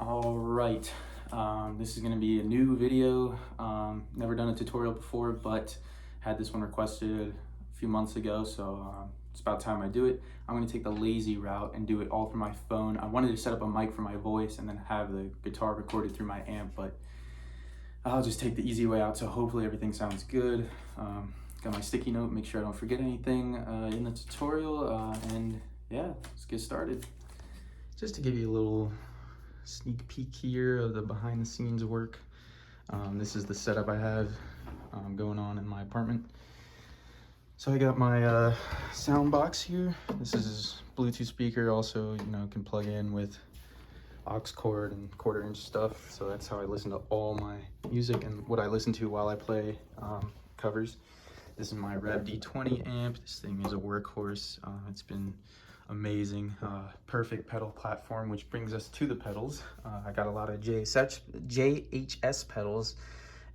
All right, this is going to be a new video. Never done a tutorial before, but had this one requested a few months ago, so it's about time I do it. I'm going to take the lazy route and do it all through my phone. I wanted to set up a mic for my voice and then have the guitar recorded through my amp, but I'll just take the easy way out, so hopefully everything sounds good. Got my sticky note, make sure I don't forget anything in the tutorial, and yeah, let's get started. Just to give you a little sneak peek here of the behind the scenes work. This is the setup I have going on in my apartment. So I got my sound box here. This is Bluetooth speaker, also can plug in with aux cord and 1/4 inch stuff. So that's how I listen to all my music and what I listen to while I play covers. This is my Rev D20 amp. This thing is a workhorse. It's been amazing. Perfect pedal platform, which brings us to the pedals. I got a lot of JHS pedals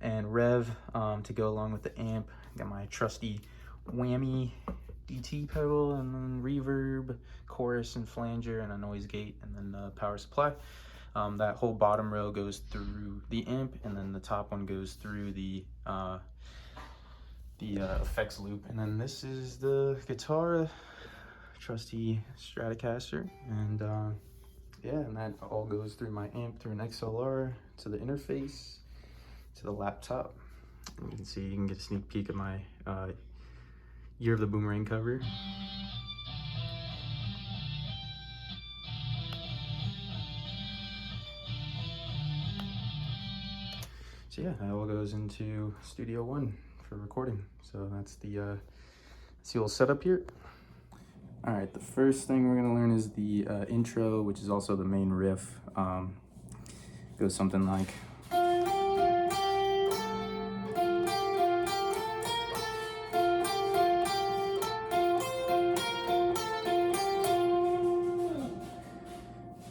and Rev to go along with the amp. Got my trusty whammy DT pedal, and then reverb, chorus, and flanger, and a noise gate, and then the power supply. That whole bottom row goes through the amp, and then the top one goes through the effects loop. And then this is the guitar, trusty Stratocaster, and yeah, and that all goes through my amp through an XLR to the interface to the laptop. And you can see, you can get a sneak peek of my Year of the Boomerang cover. So yeah, that all goes into Studio One for recording. So that's the old setup here. All right, the first thing we're gonna learn is the intro, which is also the main riff. Goes something like.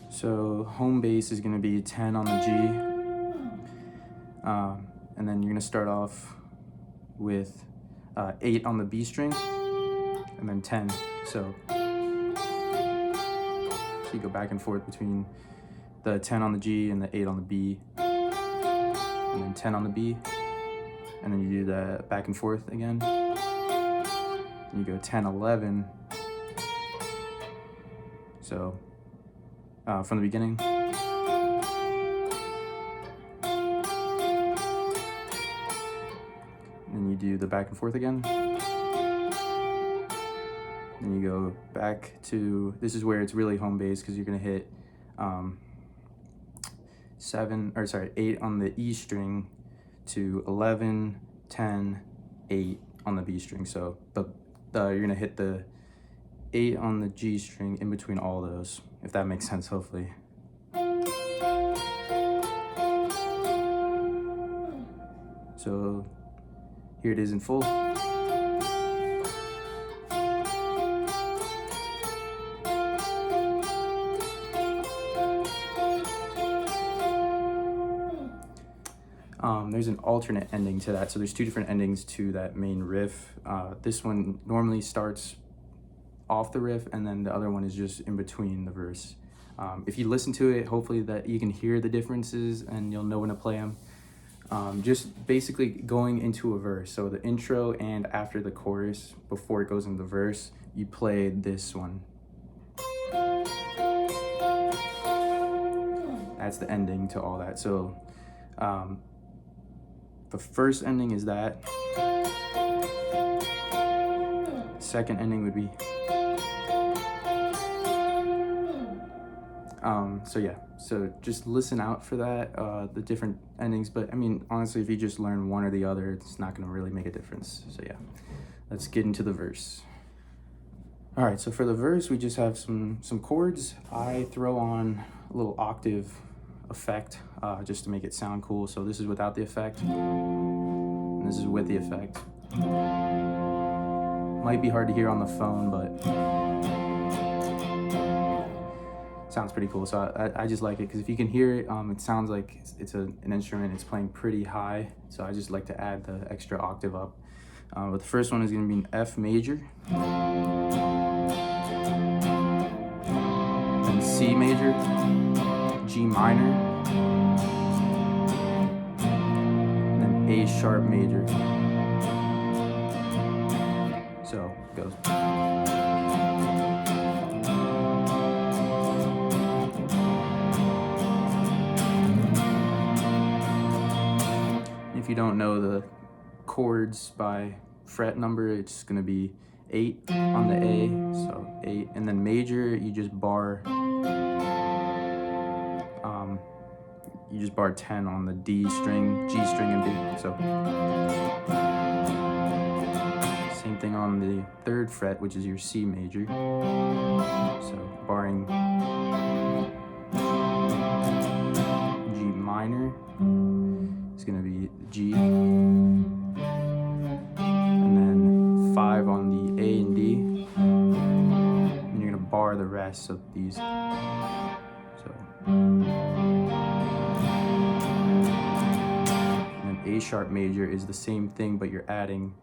So home bass is gonna be 10 on the G. And then you're gonna start off with 8 on the B string, and then 10. So you go back and forth between the 10 on the G and the 8 on the B, and then 10 on the B, and then you do that back and forth again. And you go 10, 11. So from the beginning. And you do the back and forth again. Then you go back to, this is where it's really home base, because you're gonna hit 8 on the E string to 11, 10, 8 on the B string. So you're gonna hit the 8 on the G string in between all those, if that makes sense, hopefully. So here it is in full. There's an alternate ending to that. So there's 2 different endings to that main riff. This one normally starts off the riff, and then the other one is just in between the verse. If you listen to it, hopefully that you can hear the differences and you'll know when to play them. Just basically going into a verse. So the intro and after the chorus, before it goes into the verse, you play this one. That's the ending to all that. So the first ending is that. Second ending would be. So yeah, so just listen out for that, the different endings. But I mean, honestly, if you just learn one or the other, it's not gonna really make a difference. So yeah, let's get into the verse. All right, so for the verse, we just have some chords. I throw on a little octave effect just to make it sound cool. So this is without the effect, and this is with the effect. Might be hard to hear on the phone, but sounds pretty cool. So I just like it, because if you can hear it, it sounds like it's an instrument. It's playing pretty high, so I just like to add the extra octave up. But the first one is going to be an F major, then C major, G, G minor, and then A sharp major. So it goes. If you don't know the chords by fret number, it's going to be 8 on the A, so 8, and then major, you just bar 10 on the D string, G string, and B. So same thing on the 3rd fret, which is your C major. So barring G minor is going to be G, and then 5 on the A and D, and you're going to bar the rest of these. So A sharp major is the same thing, but you're adding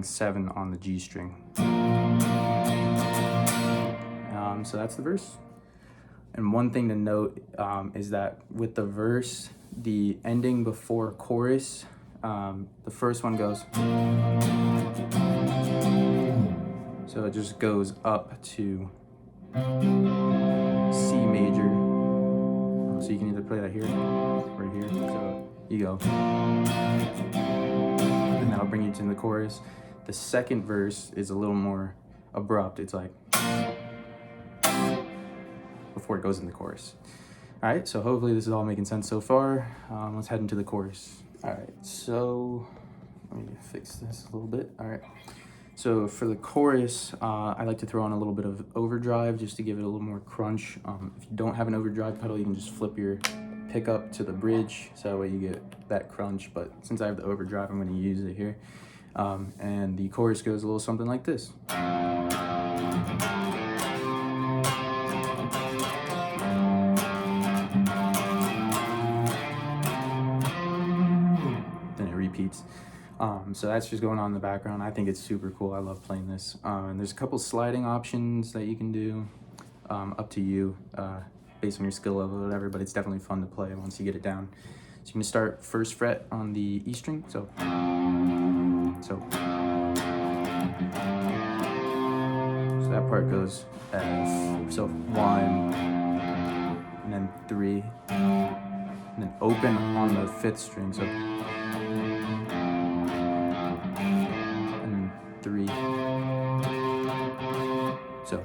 7 on the G string. So that's the verse. And one thing to note is that with the verse, the ending before chorus, the first one goes, so it just goes up to C major. So you can either play that here or here. So you go, and that'll bring you to the chorus. The second verse is a little more abrupt. It's like before it goes in the chorus. All right, so hopefully this is all making sense so far. Let's head into the chorus. All right, so let me fix this a little bit. All right, so for the chorus, I like to throw on a little bit of overdrive just to give it a little more crunch. If you don't have an overdrive pedal, you can just flip your pickup to the bridge, so that way you get that crunch. But since I have the overdrive, I'm going to use it here. And the chorus goes a little something like this. Then it repeats. So that's just going on in the background. I think it's super cool. I love playing this. And there's a couple sliding options that you can do, up to you, based on your skill level or whatever, but it's definitely fun to play once you get it down. So you can start 1st fret on the E string, so that part goes F, so 1, and then 3, and then open on the 5th string, so, and then 3, so,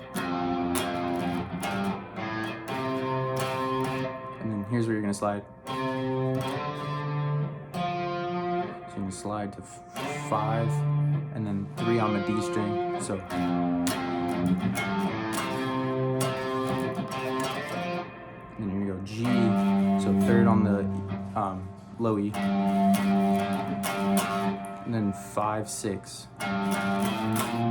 and then here's where you're gonna slide. So you can slide to 5, and then 3 on the D string, so. And then you're gonna go G, so 3rd on the low E, and then 5, 6. And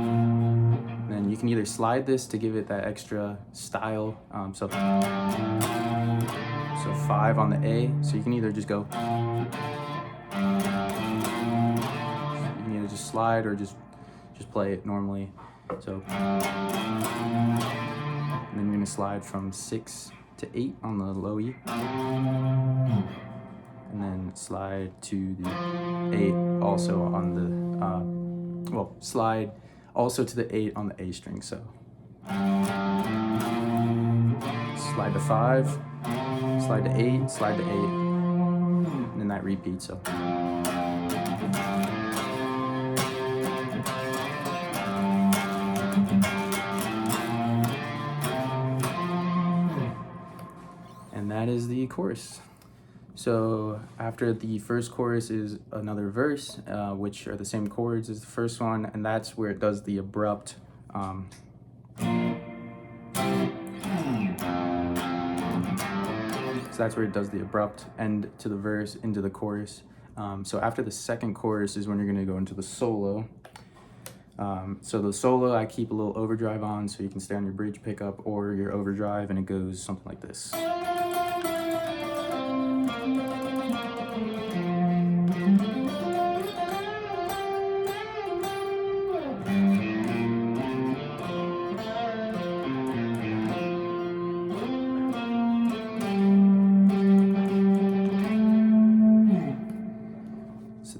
then you can either slide this to give it that extra style, so 5 on the A, so you can either just go, you can either just slide or just play it normally. So, and then you're gonna slide from 6 to 8 on the low E, and then slide to the 8 also on the, slide also to the 8 on the A string, so. Slide to 5, slide to 8, slide to 8, and then that repeats, so. And that is the chorus. So after the first chorus is another verse, which are the same chords as the first one, and that's where it does the abrupt that's where it does the abrupt end to the verse into the chorus. So after the second chorus is when you're gonna go into the solo. So the solo, I keep a little overdrive on so you can stay on your bridge pickup or your overdrive, and it goes something like this.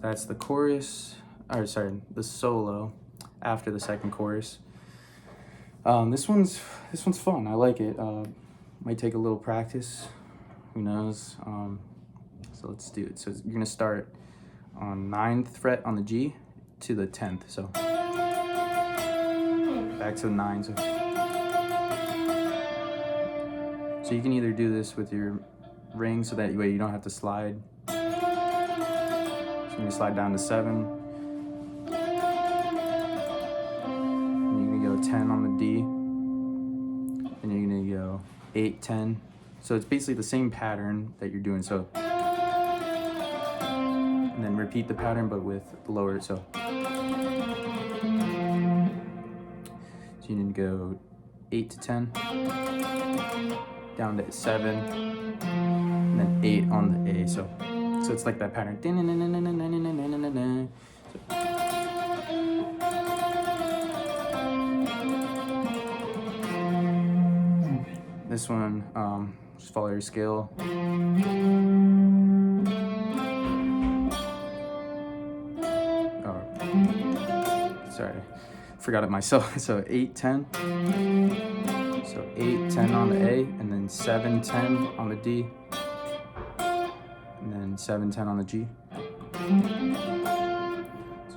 that's the chorus, or sorry, the solo after the second chorus. This one's fun. I like it. Might take a little practice. Who knows? So let's do it. So you're gonna start on 9th fret on the G to the 10th. So back to the 9. So you can either do this with your ring, so that way you don't have to slide. So you're gonna slide down to 7. And you're gonna go 10 on the D. And you're gonna go 8, 10. So it's basically the same pattern that you're doing. So, and then repeat the pattern, but with the lower. So you need to go 8 to 10, down to 7, and then 8 on the A. So it's like that pattern. This one, just follow your scale. Oh, sorry, forgot it myself. So 8, 10. So 8, 10 on the A, and then 7, 10 on the D, and then 7, 10 on the G. So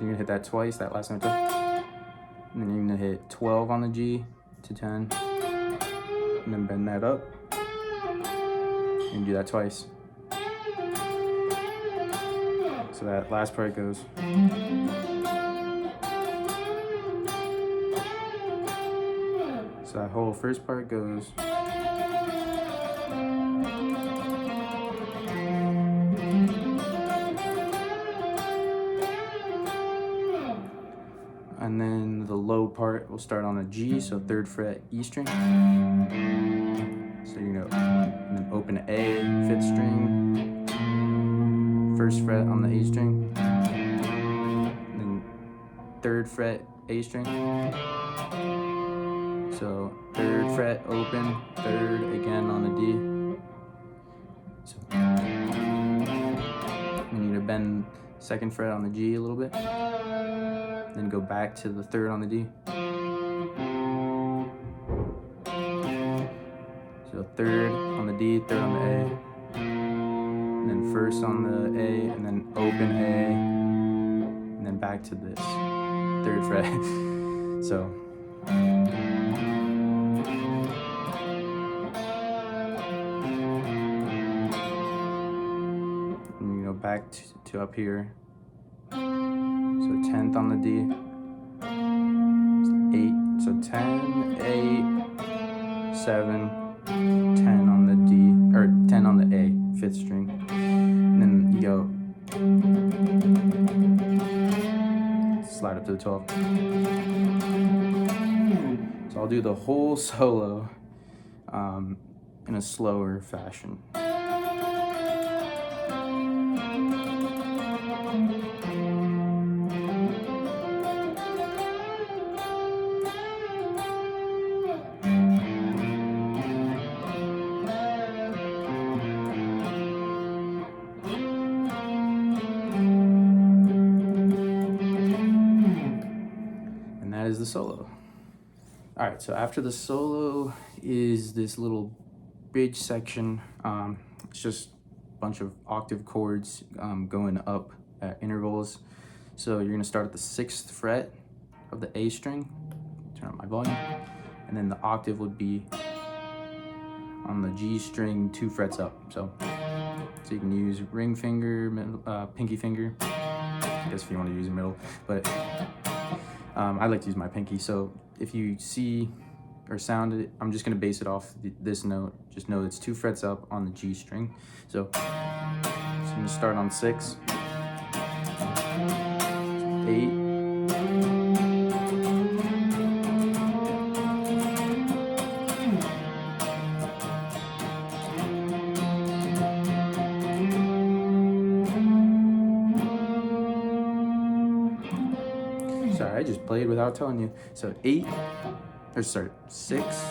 you're gonna hit that twice, that last note, and then you're gonna hit 12 on the G to 10. And then bend that up, and do that twice. So that last part goes. So that whole first part goes. And then the low part will start on a G, so 3rd fret E string. So you know, and then open A, 5th string, 1st fret on the A string, and then 3rd fret A string. So 3rd fret open, 3rd again on the D. So you need to bend 2nd fret on the G a little bit. Then go back to the 3rd on the D. So 3rd on the D, 3rd on the A, and then 1st on the A, and then open A, and then back to this 3rd fret. So and you go back to up here. So 10th on the D, 8, so 10, 8, 7, 10 on the D, or 10 on the A, 5th string. And then you go, slide up to the 12. So I'll do the whole solo in a slower fashion. That is the solo. All right, so after the solo is this little bridge section. It's just a bunch of octave chords going up at intervals. So you're gonna start at the 6th fret of the A string, turn up my volume, and then the octave would be on the G string 2 frets up. So you can use ring finger, pinky finger, I guess if you want to use a middle, but I like to use my pinky. So if you see or sound it, I'm just gonna base it off this note. Just know it's 2 frets up on the G string. So I'm gonna start on 6, 8, sorry, I just played without telling you. So 8, or sorry, 6,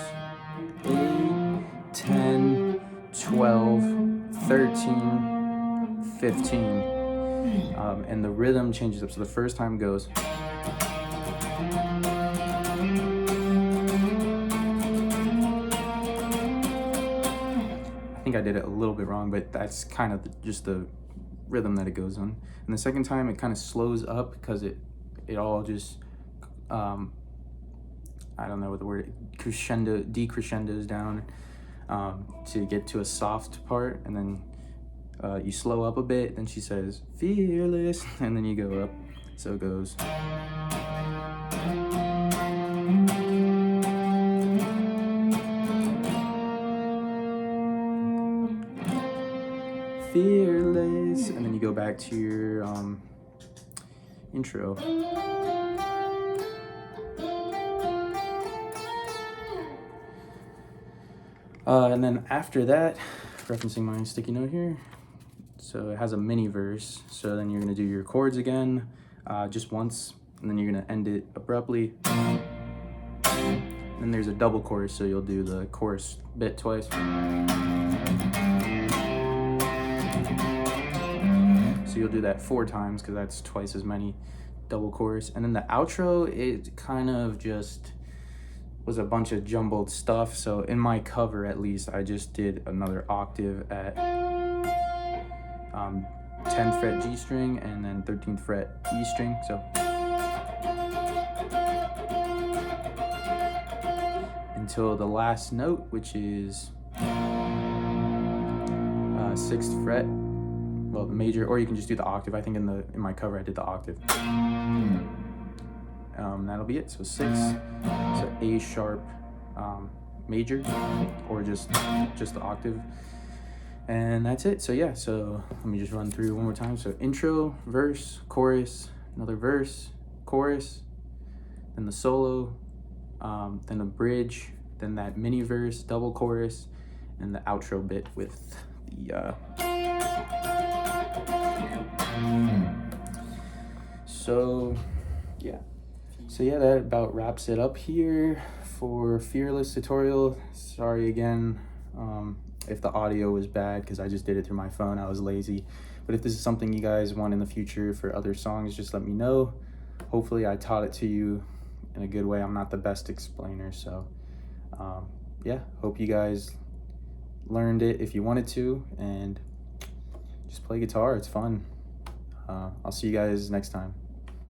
8, 10, 12, 13, 15. and the rhythm changes up. So the first time goes. I think I did it a little bit wrong, but that's kind of just the rhythm that it goes on. And the second time it kind of slows up because it all just, I don't know what the word, decrescendos down to get to a soft part, and then you slow up a bit, then she says, fearless, and then you go up. So it goes. Fearless, and then you go back to your intro. And then after that, referencing my sticky note here, so it has a mini verse. So then you're gonna do your chords again, just once, and then you're gonna end it abruptly. Then there's a double chorus, so you'll do the chorus bit twice. So you'll do that 4 times because that's twice as many double chorus. And then the outro, it kind of just was a bunch of jumbled stuff. So in my cover, at least, I just did another octave at 10th fret G string and then 13th fret E string. So until the last note, which is 6th fret, well, the major, or you can just do the octave. I think in my cover I did the octave. That'll be it. So 6, so A sharp major, or just the octave, and that's it. So yeah, so let me just run through one more time. So intro, verse, chorus, another verse, chorus, then the solo, then a bridge, then that mini verse, double chorus, and the outro bit with the So yeah, that about wraps it up here for Fearless tutorial. Sorry again if the audio was bad, because I just did it through my phone. I was lazy. But if this is something you guys want in the future for other songs, just let me know. Hopefully I taught it to you in a good way. I'm not the best explainer, so yeah, hope you guys learned it if you wanted to, and just play guitar. It's fun. I'll see you guys next time.